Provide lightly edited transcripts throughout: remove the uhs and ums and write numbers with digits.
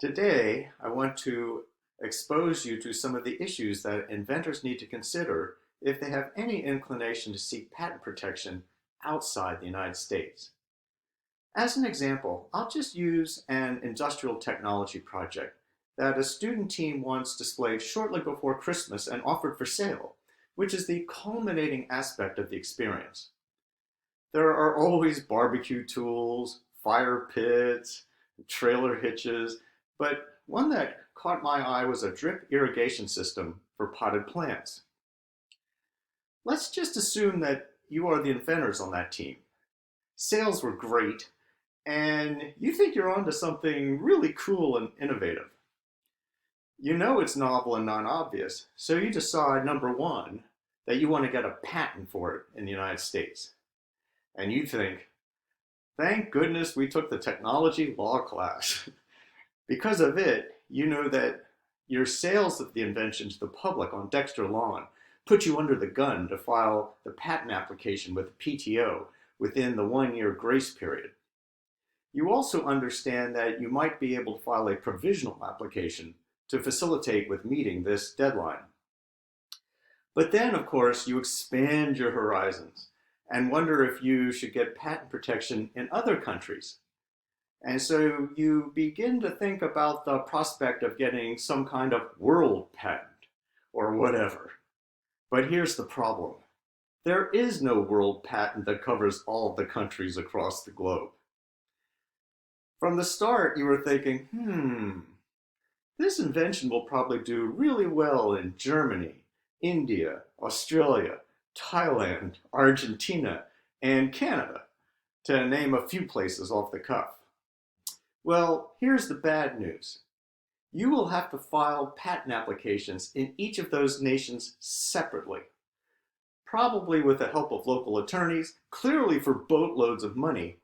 Today, I want to expose you to some of the issues that inventors need to consider if they have any inclination to seek patent protection outside the United States. As an example, I'll just use an industrial technology project that a student team once displayed shortly before Christmas and offered for sale, which is the culminating aspect of the experience. There are always barbecue tools, fire pits, trailer hitches, but one that caught my eye was a drip irrigation system for potted plants. Let's just assume that you are the inventors on that team. Sales were great, and you think you're onto something really cool and innovative. You know it's novel and non-obvious, so you decide, number one, that you want to get a patent for it in the United States. And you think, thank goodness we took the technology law class. Because of it, you know that your sales of the invention to the public on Dexter Lawn put you under the gun to file the patent application with the PTO within the 1-year grace period. You also understand that you might be able to file a provisional application to facilitate with meeting this deadline. But then, of course, you expand your horizons and wonder if you should get patent protection in other countries. And so you begin to think about the prospect of getting some kind of world patent or whatever. But here's the problem. There is no world patent that covers all of the countries across the globe. From the start, you were thinking, this invention will probably do really well in Germany, India, Australia, Thailand, Argentina, and Canada, to name a few places off the cuff. Well, here's the bad news. You will have to file patent applications in each of those nations separately, probably with the help of local attorneys, clearly for boatloads of money,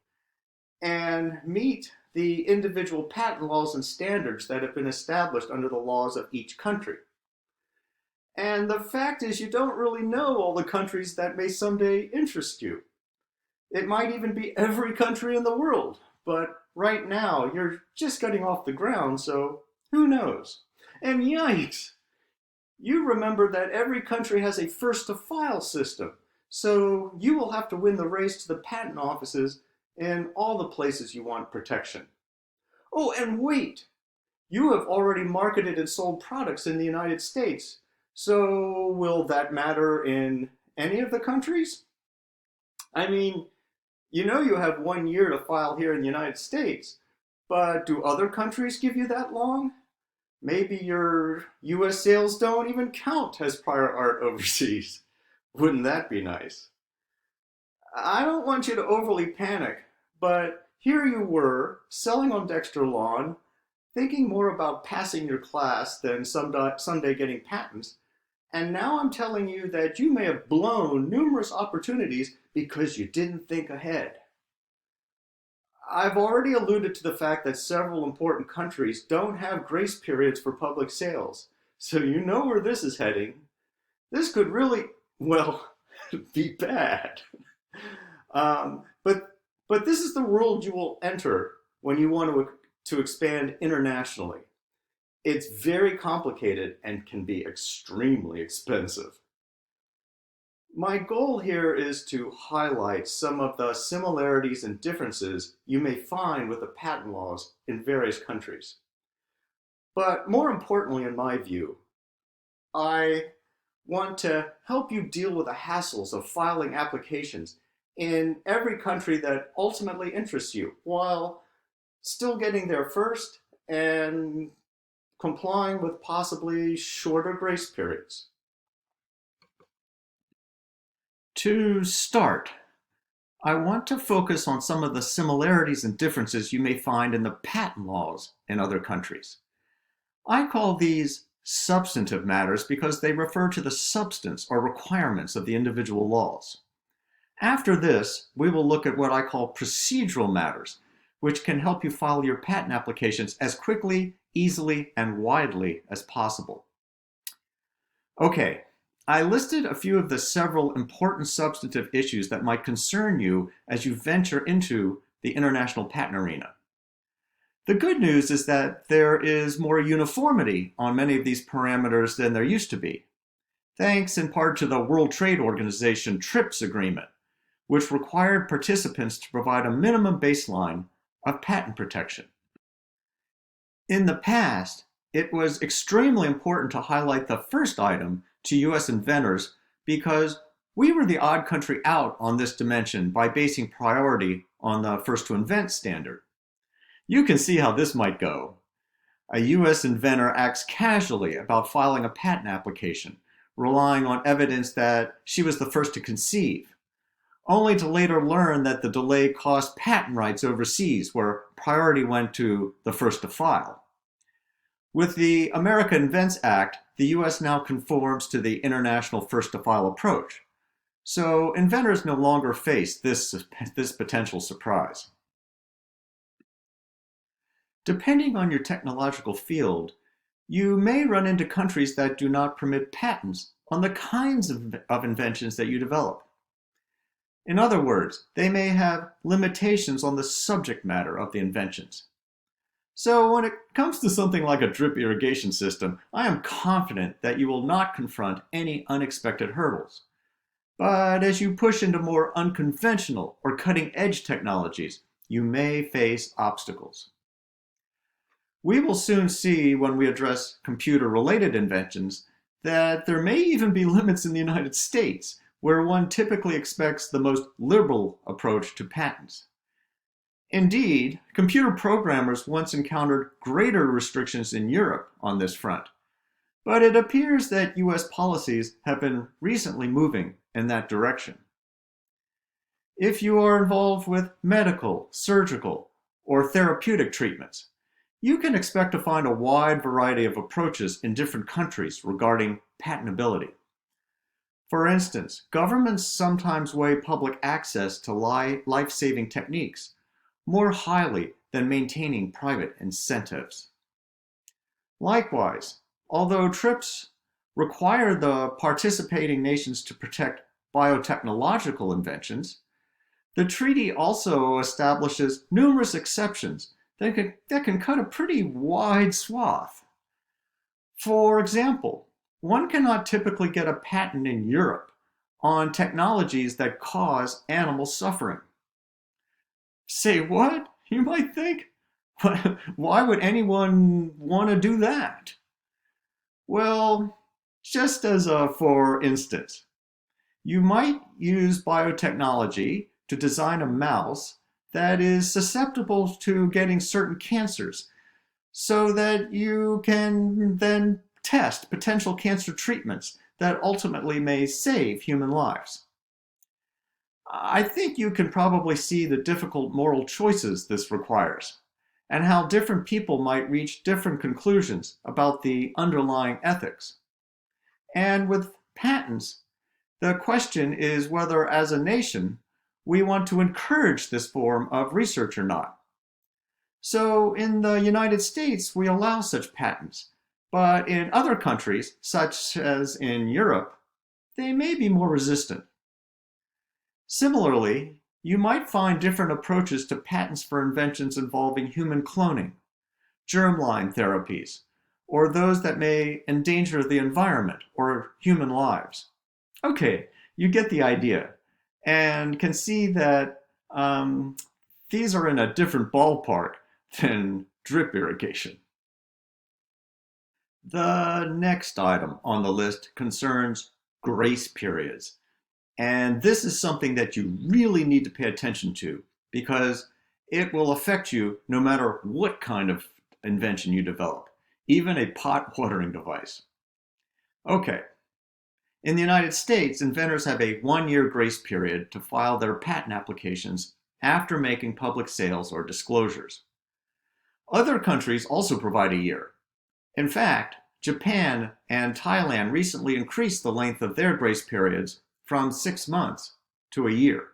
and meet the individual patent laws and standards that have been established under the laws of each country. And the fact is, you don't really know all the countries that may someday interest you. It might even be every country in the world, but right now you're just getting off the ground, so who knows? And yikes! You remember that every country has a first-to-file system, so you will have to win the race to the patent offices in all the places you want protection. Oh, and wait! You have already marketed and sold products in the United States, so will that matter in any of the countries? I mean, you know you have 1 year to file here in the United States, but do other countries give you that long? Maybe your US sales don't even count as prior art overseas. Wouldn't that be nice? I don't want you to overly panic, but here you were, selling on Dexter Lawn, thinking more about passing your class than someday getting patents, and now I'm telling you that you may have blown numerous opportunities because you didn't think ahead. I've already alluded to the fact that several important countries don't have grace periods for public sales, so you know where this is heading. This could really, well, be bad. But this is the world you will enter when you want to expand internationally. It's very complicated and can be extremely expensive. My goal here is to highlight some of the similarities and differences you may find with the patent laws in various countries. But more importantly, in my view, I want to help you deal with the hassles of filing applications in every country that ultimately interests you, while still getting there first and complying with possibly shorter grace periods. To start, I want to focus on some of the similarities and differences you may find in the patent laws in other countries. I call these substantive matters because they refer to the substance or requirements of the individual laws. After this, we will look at what I call procedural matters, which can help you file your patent applications as quickly, easily, and widely as possible. Okay, I listed a few of the several important substantive issues that might concern you as you venture into the international patent arena. The good news is that there is more uniformity on many of these parameters than there used to be, thanks in part to the World Trade Organization TRIPS agreement, which required participants to provide a minimum baseline of patent protection. In the past, it was extremely important to highlight the first item to US inventors because we were the odd country out on this dimension by basing priority on the first to invent standard. You can see how this might go. A US inventor acts casually about filing a patent application, relying on evidence that she was the first to conceive, only to later learn that the delay cost patent rights overseas, where priority went to the first to file. With the America Invents Act, the US now conforms to the international first to file approach, so inventors no longer face this potential surprise. Depending on your technological field, you may run into countries that do not permit patents on the kinds of inventions that you develop. In other words, they may have limitations on the subject matter of the inventions. So when it comes to something like a drip irrigation system, I am confident that you will not confront any unexpected hurdles. But as you push into more unconventional or cutting-edge technologies, you may face obstacles. We will soon see when we address computer-related inventions that there may even be limits in the United States, where one typically expects the most liberal approach to patents. Indeed, computer programmers once encountered greater restrictions in Europe on this front, but it appears that US policies have been recently moving in that direction. If you are involved with medical, surgical, or therapeutic treatments, you can expect to find a wide variety of approaches in different countries regarding patentability. For instance, governments sometimes weigh public access to life-saving techniques more highly than maintaining private incentives. Likewise, although TRIPS require the participating nations to protect biotechnological inventions, the treaty also establishes numerous exceptions that can cut a pretty wide swath. For example, one cannot typically get a patent in Europe on technologies that cause animal suffering. Say what? You might think. Why would anyone want to do that? Well, just as a for instance, you might use biotechnology to design a mouse that is susceptible to getting certain cancers so that you can then test potential cancer treatments that ultimately may save human lives. I think you can probably see the difficult moral choices this requires, and how different people might reach different conclusions about the underlying ethics. And with patents, the question is whether, as a nation, we want to encourage this form of research or not. So in the United States, we allow such patents, but in other countries, such as in Europe, they may be more resistant. Similarly, you might find different approaches to patents for inventions involving human cloning, germline therapies, or those that may endanger the environment or human lives. Okay, you get the idea, and can see that these are in a different ballpark than drip irrigation. The next item on the list concerns grace periods. And this is something that you really need to pay attention to because it will affect you no matter what kind of invention you develop, even a pot watering device. Okay, in the United States, inventors have a 1-year grace period to file their patent applications after making public sales or disclosures. Other countries also provide a year. In fact, Japan and Thailand recently increased the length of their grace periods from 6 months to a year.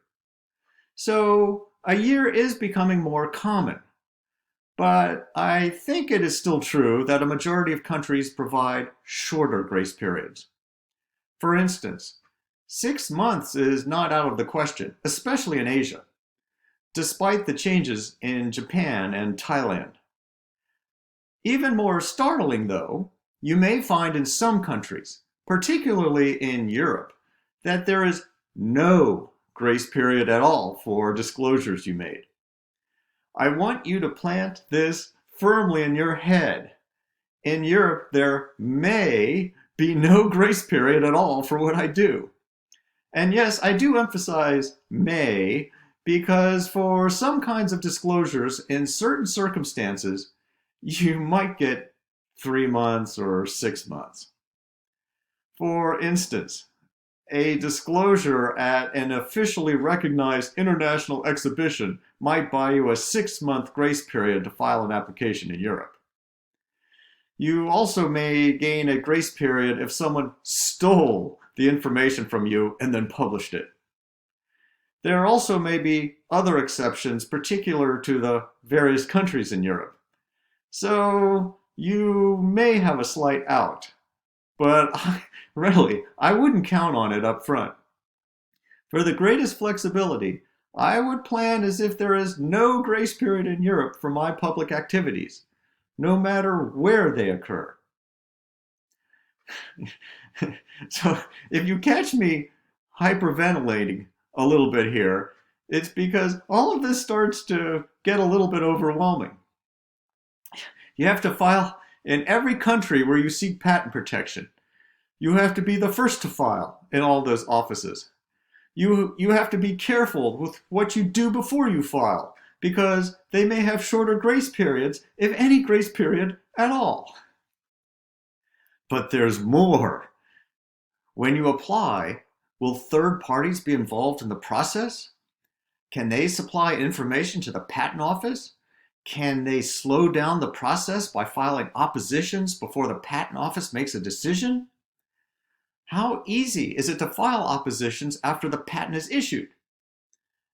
So a year is becoming more common, but I think it is still true that a majority of countries provide shorter grace periods. For instance, 6 months is not out of the question, especially in Asia, despite the changes in Japan and Thailand. Even more startling, though, you may find in some countries, particularly in Europe, that there is no grace period at all for disclosures you made. I want you to plant this firmly in your head. In Europe, there may be no grace period at all for what I do. And yes, I do emphasize may, because for some kinds of disclosures, in certain circumstances, you might get 3 months or 6 months. For instance, a disclosure at an officially recognized international exhibition might buy you a 6-month grace period to file an application in Europe. You also may gain a grace period if someone stole the information from you and then published it. There also may be other exceptions particular to the various countries in Europe. So you may have a slight out, but really, I wouldn't count on it up front. For the greatest flexibility, I would plan as if there is no grace period in Europe for my public activities, no matter where they occur. So if you catch me hyperventilating a little bit here, it's because all of this starts to get a little bit overwhelming. You have to file in every country where you seek patent protection. You have to be the first to file in all those offices. You have to be careful with what you do before you file, because they may have shorter grace periods, if any grace period at all. But there's more. When you apply, will third parties be involved in the process? Can they supply information to the patent office? Can they slow down the process by filing oppositions before the patent office makes a decision? How easy is it to file oppositions after the patent is issued?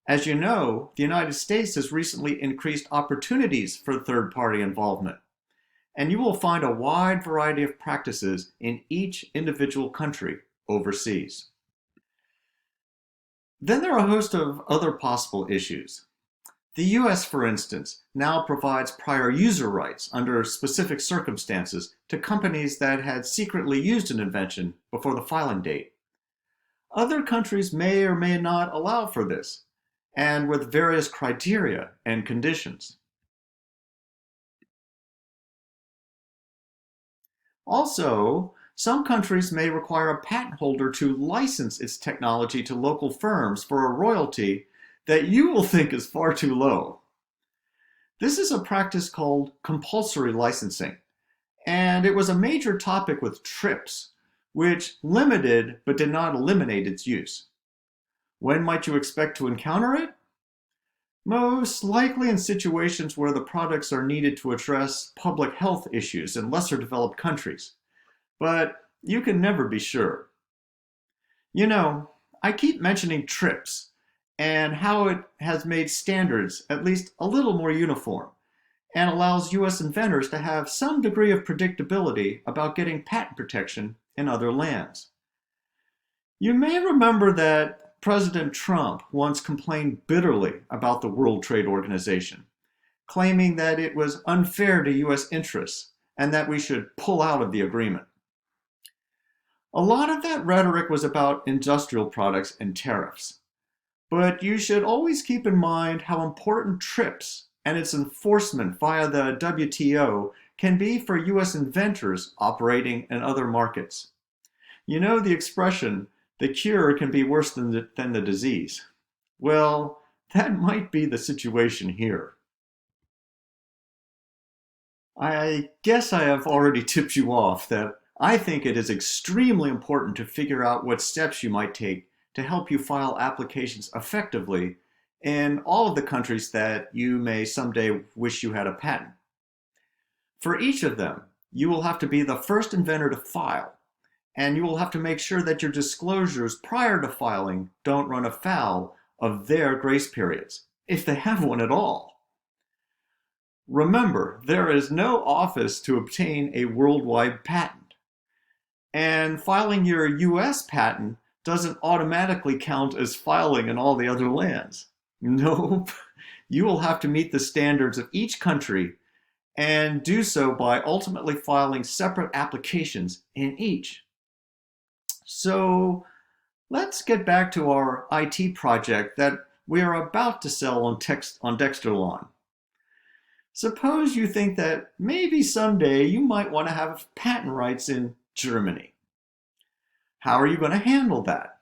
As you know, the United States has recently increased opportunities for third-party involvement, and you will find a wide variety of practices in each individual country overseas. Then there are a host of other possible issues. The US, for instance, now provides prior user rights under specific circumstances to companies that had secretly used an invention before the filing date. Other countries may or may not allow for this, and with various criteria and conditions. Also, some countries may require a patent holder to license its technology to local firms for a royalty that you will think is far too low. This is a practice called compulsory licensing, and it was a major topic with TRIPS, which limited but did not eliminate its use. When might you expect to encounter it? Most likely in situations where the products are needed to address public health issues in lesser developed countries, but you can never be sure. You know, I keep mentioning TRIPS and how it has made standards at least a little more uniform and allows US inventors to have some degree of predictability about getting patent protection in other lands. You may remember that President Trump once complained bitterly about the World Trade Organization, claiming that it was unfair to US interests and that we should pull out of the agreement. A lot of that rhetoric was about industrial products and tariffs. But you should always keep in mind how important TRIPS and its enforcement via the WTO can be for US inventors operating in other markets. You know the expression, the cure can be worse than the disease. Well, that might be the situation here. I guess I have already tipped you off that I think it is extremely important to figure out what steps you might take to help you file applications effectively in all of the countries that you may someday wish you had a patent. For each of them, you will have to be the first inventor to file, and you will have to make sure that your disclosures prior to filing don't run afoul of their grace periods, if they have one at all. Remember, there is no office to obtain a worldwide patent, and filing your US patent doesn't automatically count as filing in all the other lands. Nope. You will have to meet the standards of each country, and do so by ultimately filing separate applications in each. So let's get back to our IT project that we are about to sell on Dexter Lawn. Suppose you think that maybe someday you might want to have patent rights in Germany. How are you going to handle that?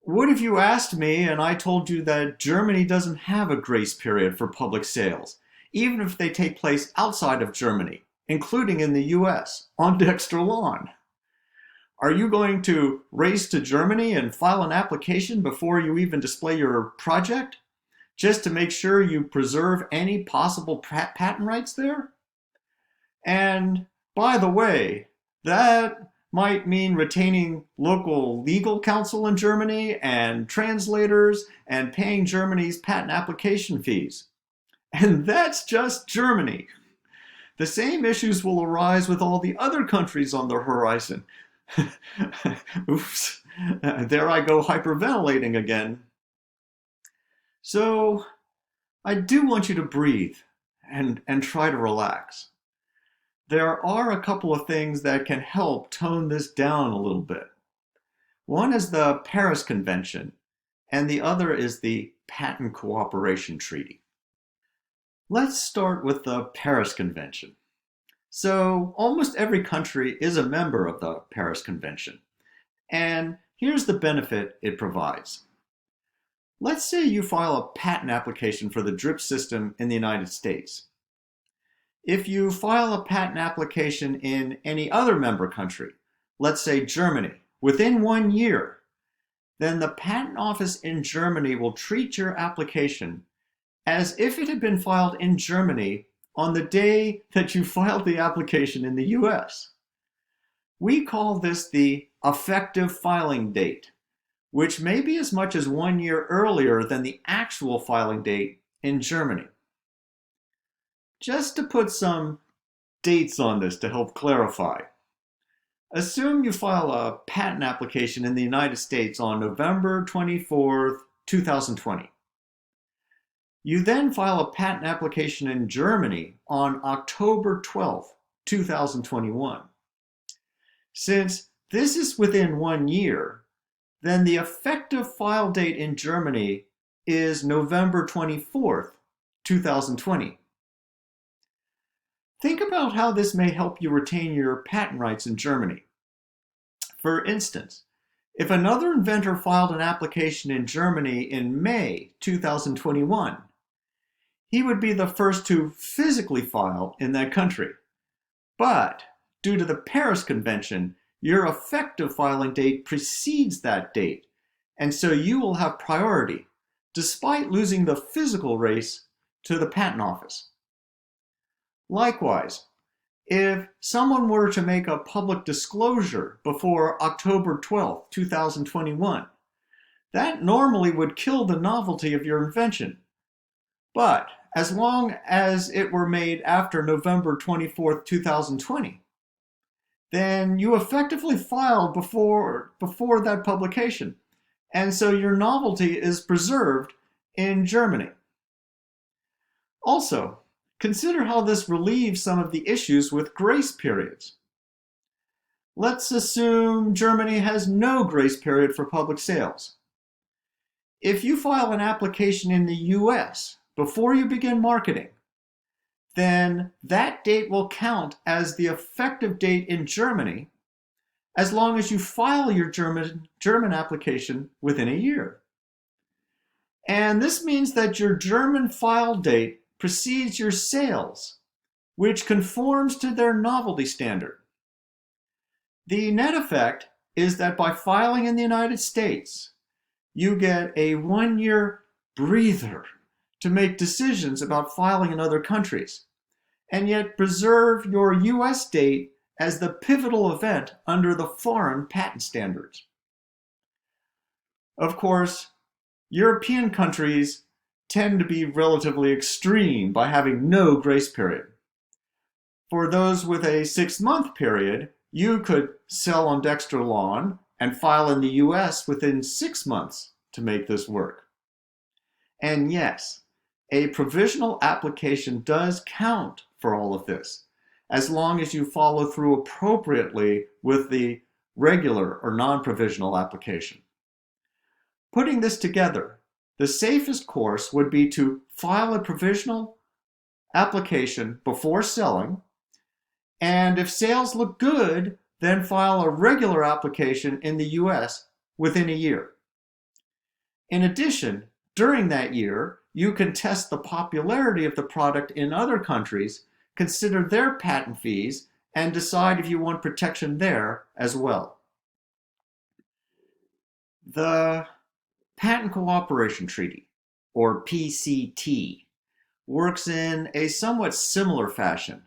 What if you asked me and I told you that Germany doesn't have a grace period for public sales, even if they take place outside of Germany, including in the US, on Dexter Lawn? Are you going to race to Germany and file an application before you even display your project, just to make sure you preserve any possible patent rights there? And by the way, that might mean retaining local legal counsel in Germany and translators and paying Germany's patent application fees. And that's just Germany. The same issues will arise with all the other countries on the horizon. Oops, there I go hyperventilating again. So I do want you to breathe and try to relax. There are a couple of things that can help tone this down a little bit. One is the Paris Convention, and the other is the Patent Cooperation Treaty. Let's start with the Paris Convention. So almost every country is a member of the Paris Convention, and here's the benefit it provides. Let's say you file a patent application for the drip system in the United States. If you file a patent application in any other member country, let's say Germany, within 1 year, then the patent office in Germany will treat your application as if it had been filed in Germany on the day that you filed the application in the US. We call this the effective filing date, which may be as much as 1 year earlier than the actual filing date in Germany. Just to put some dates on this to help clarify, assume you file a patent application in the United States on November 24th, 2020. You then file a patent application in Germany on October 12th, 2021. Since this is within 1 year, then the effective file date in Germany is November 24th, 2020. Think about how this may help you retain your patent rights in Germany. For instance, if another inventor filed an application in Germany in May 2021, he would be the first to physically file in that country. But due to the Paris Convention, your effective filing date precedes that date, and so you will have priority, despite losing the physical race to the patent office. Likewise, if someone were to make a public disclosure before October 12, 2021, that normally would kill the novelty of your invention. But as long as it were made after November 24, 2020, then you effectively filed before that publication, and so your novelty is preserved in Germany. Also, consider how this relieves some of the issues with grace periods. Let's assume Germany has no grace period for public sales. If you file an application in the US before you begin marketing, then that date will count as the effective date in Germany as long as you file your German application within a year. And this means that your German file date precedes your sales, which conforms to their novelty standard. The net effect is that by filing in the United States, you get a 1 year breather to make decisions about filing in other countries, and yet preserve your US date as the pivotal event under the foreign patent standards. Of course, European countries tend to be relatively extreme by having no grace period. For those with a 6-month period, you could sell on Dexter Lawn and file in the US within 6 months to make this work. And yes, a provisional application does count for all of this, as long as you follow through appropriately with the regular or non-provisional application. Putting this together, the safest course would be to file a provisional application before selling, and if sales look good, then file a regular application in the US within a year. In addition, during that year, you can test the popularity of the product in other countries, consider their patent fees, and decide if you want protection there as well. The Patent Cooperation Treaty, or PCT, works in a somewhat similar fashion,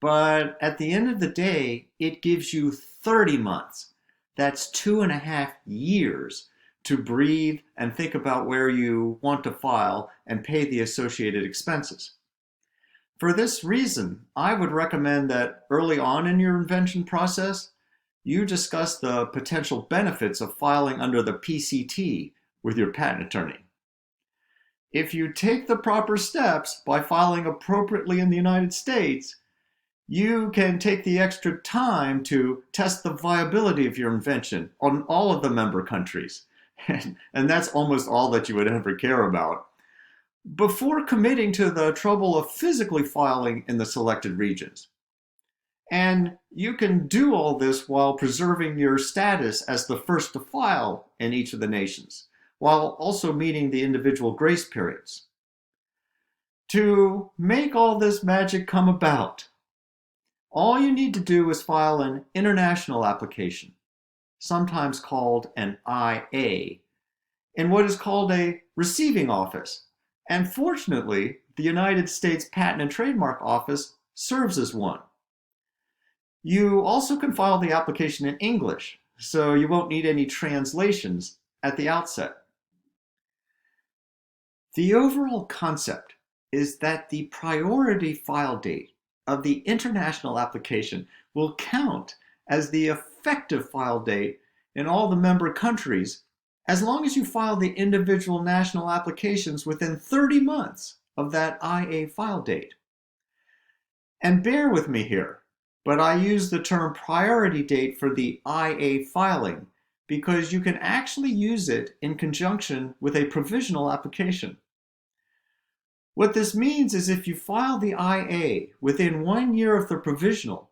but at the end of the day, it gives you 30 months. That's 2.5 years to breathe and think about where you want to file and pay the associated expenses. For this reason, I would recommend that early on in your invention process, you discuss the potential benefits of filing under the PCT with your patent attorney. If you take the proper steps by filing appropriately in the United States, you can take the extra time to test the viability of your invention on all of the member countries. And that's almost all that you would ever care about, before committing to the trouble of physically filing in the selected regions. And you can do all this while preserving your status as the first to file in each of the nations, while also meeting the individual grace periods. To make all this magic come about, all you need to do is file an international application, sometimes called an IA, in what is called a receiving office. And fortunately, the United States Patent and Trademark Office serves as one. You also can file the application in English, so you won't need any translations at the outset. The overall concept is that the priority file date of the international application will count as the effective file date in all the member countries, as long as you file the individual national applications within 30 months of that IA file date. And bear with me here, but I use the term priority date for the IA filing because you can actually use it in conjunction with a provisional application. What this means is if you file the IA within 1 year of the provisional,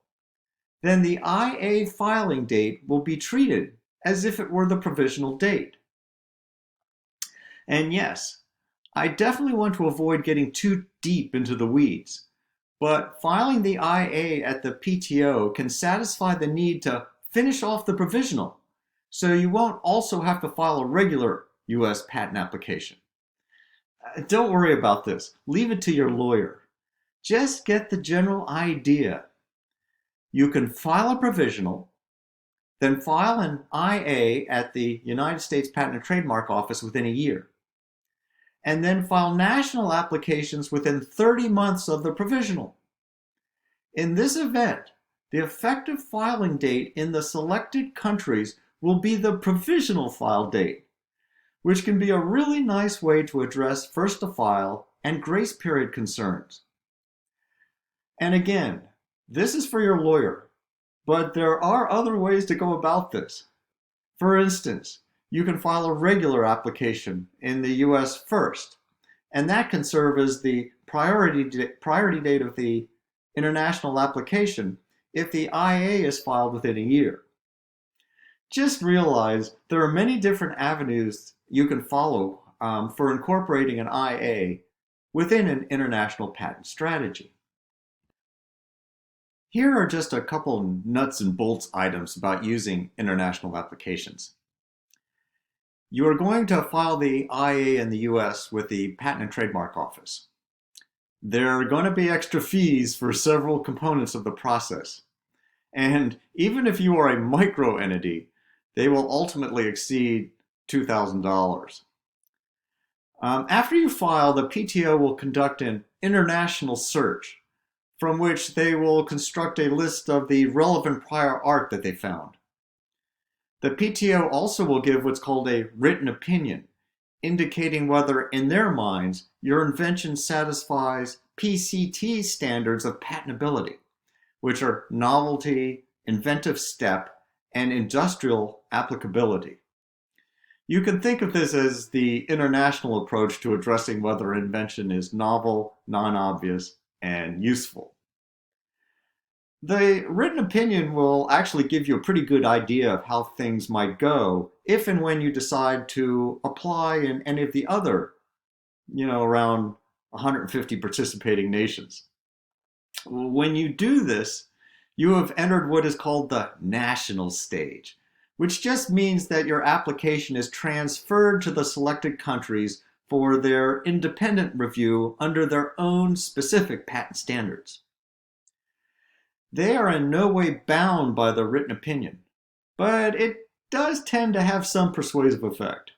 then the IA filing date will be treated as if it were the provisional date. And yes, I definitely want to avoid getting too deep into the weeds, but filing the IA at the PTO can satisfy the need to finish off the provisional, so you won't also have to file a regular US patent application. Don't worry about this. Leave it to your lawyer. Just get the general idea. You can file a provisional, then file an IA at the United States Patent and Trademark Office within a year, and then file national applications within 30 months of the provisional. In this event, the effective filing date in the selected countries will be the provisional file date, which can be a really nice way to address first to file and grace period concerns. And again, this is for your lawyer, but there are other ways to go about this. For instance, you can file a regular application in the US first, and that can serve as the priority date of the international application if the IA is filed within a year. Just realize there are many different avenues you can follow for incorporating an IA within an international patent strategy. Here are just a couple nuts and bolts items about using international applications. You are going to file the IA in the US with the Patent and Trademark Office. There are going to be extra fees for several components of the process. And even if you are a micro entity, they will ultimately exceed $2,000. After you file, the PTO will conduct an international search from which they will construct a list of the relevant prior art that they found. The PTO also will give what's called a written opinion, indicating whether, in their minds, your invention satisfies PCT standards of patentability, which are novelty, inventive step, and industrial applicability. You can think of this as the international approach to addressing whether an invention is novel, non-obvious, and useful. The written opinion will actually give you a pretty good idea of how things might go if and when you decide to apply in any of the other, around 150 participating nations. When you do this, you have entered what is called the national stage, which just means that your application is transferred to the selected countries for their independent review under their own specific patent standards. They are in no way bound by the written opinion, but it does tend to have some persuasive effect.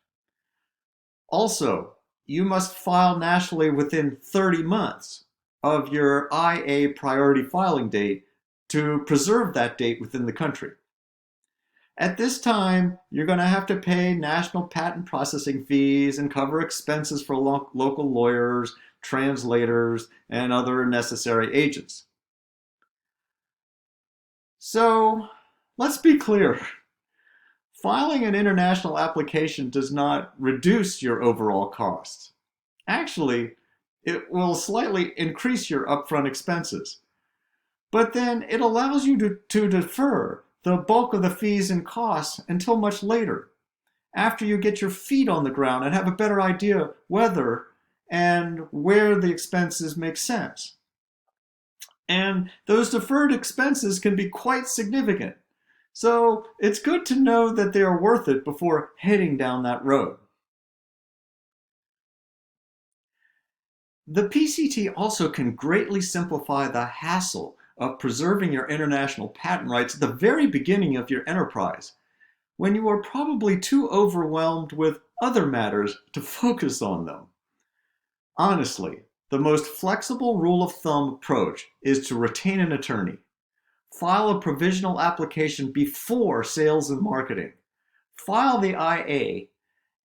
Also, you must file nationally within 30 months of your IA priority filing date to preserve that date within the country. At this time, you're going to have to pay national patent processing fees and cover expenses for local lawyers, translators, and other necessary agents. So, let's be clear. Filing an international application does not reduce your overall costs. Actually, it will slightly increase your upfront expenses. But then it allows you to defer the bulk of the fees and costs until much later, after you get your feet on the ground and have a better idea whether and where the expenses make sense. And those deferred expenses can be quite significant. So it's good to know that they are worth it before heading down that road. The PCT also can greatly simplify the hassle of preserving your international patent rights at the very beginning of your enterprise, when you are probably too overwhelmed with other matters to focus on them. Honestly, the most flexible rule of thumb approach is to retain an attorney. File a provisional application before sales and marketing. File the IA,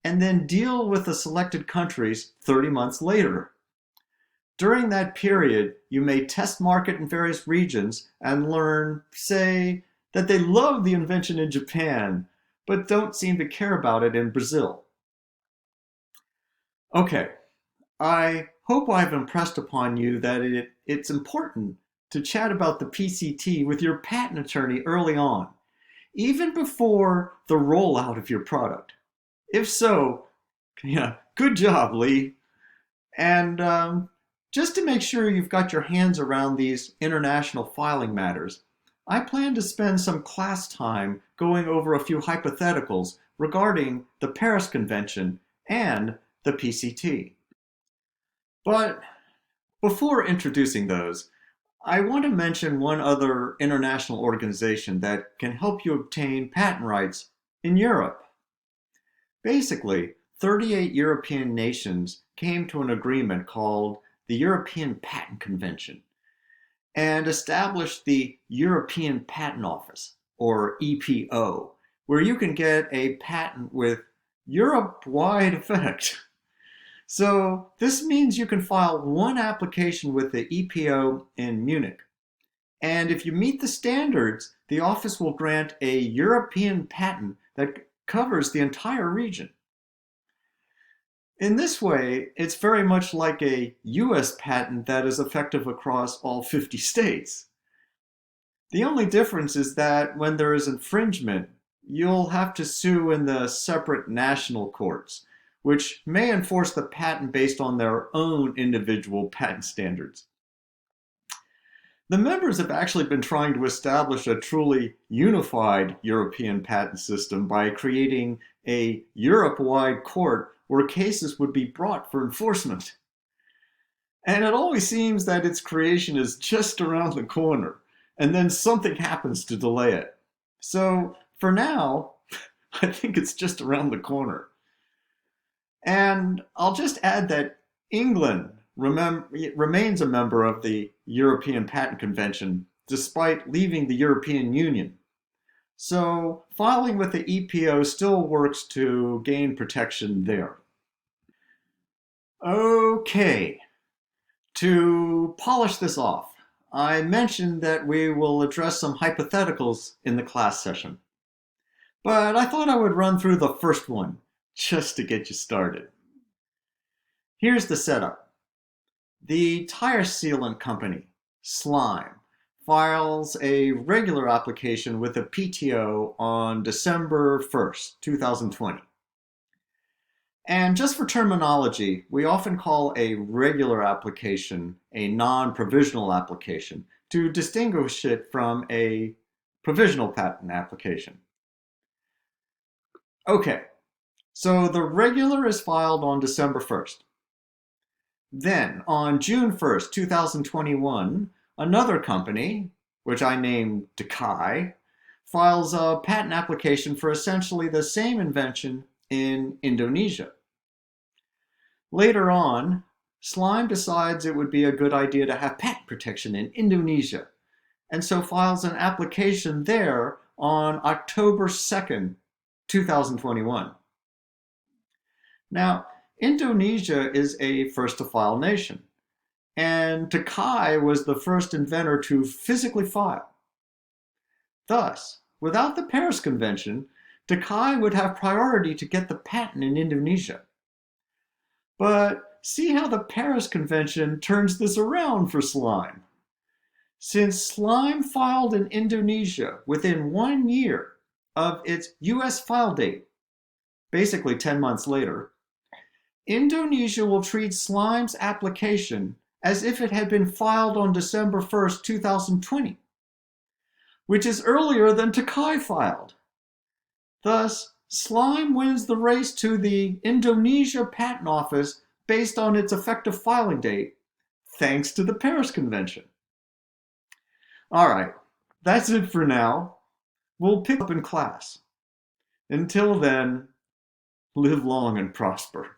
and then deal with the selected countries 30 months later. During that period, you may test market in various regions and learn, say, that they love the invention in Japan, but don't seem to care about it in Brazil. Okay, I hope I've impressed upon you that it's important to chat about the PCT with your patent attorney early on, even before the rollout of your product. If so, good job, Lee. And just to make sure you've got your hands around these international filing matters, I plan to spend some class time going over a few hypotheticals regarding the Paris Convention and the PCT. But before introducing those, I want to mention one other international organization that can help you obtain patent rights in Europe. Basically, 38 European nations came to an agreement called the European Patent Convention and established the European Patent Office, or EPO, where you can get a patent with Europe-wide effect. So this means you can file one application with the EPO in Munich. And if you meet the standards, the office will grant a European patent that covers the entire region. In this way, it's very much like a US patent that is effective across all 50 states. The only difference is that when there is infringement, you'll have to sue in the separate national courts, which may enforce the patent based on their own individual patent standards. The members have actually been trying to establish a truly unified European patent system by creating a Europe-wide court where cases would be brought for enforcement. And it always seems that its creation is just around the corner, and then something happens to delay it. So, for now, I think it's just around the corner. And I'll just add that England remains a member of the European Patent Convention despite leaving the European Union. So filing with the EPO still works to gain protection there. Okay, to polish this off, I mentioned that we will address some hypotheticals in the class session, but I thought I would run through the first one just to get you started. Here's the setup. The tire sealant company, Slime, files a regular application with a PTO on December 1st, 2020. And just for terminology, we often call a regular application a non-provisional application to distinguish it from a provisional patent application. Okay, so the regular is filed on December 1st. Then, on June 1st, 2021, another company, which I named Dakai, files a patent application for essentially the same invention in Indonesia. Later on, Slime decides it would be a good idea to have patent protection in Indonesia, and so files an application there on October 2nd, 2021. Now, Indonesia is a first-to-file nation, and Takai was the first inventor to physically file. Thus, without the Paris Convention, Takai would have priority to get the patent in Indonesia. But see how the Paris Convention turns this around for Slime. Since Slime filed in Indonesia within 1 year of its US file date, basically 10 months later, Indonesia will treat Slime's application as if it had been filed on December 1st, 2020, which is earlier than Takai filed. Thus, Slime wins the race to the Indonesia Patent Office based on its effective filing date, thanks to the Paris Convention. All right, that's it for now. We'll pick up in class. Until then, live long and prosper.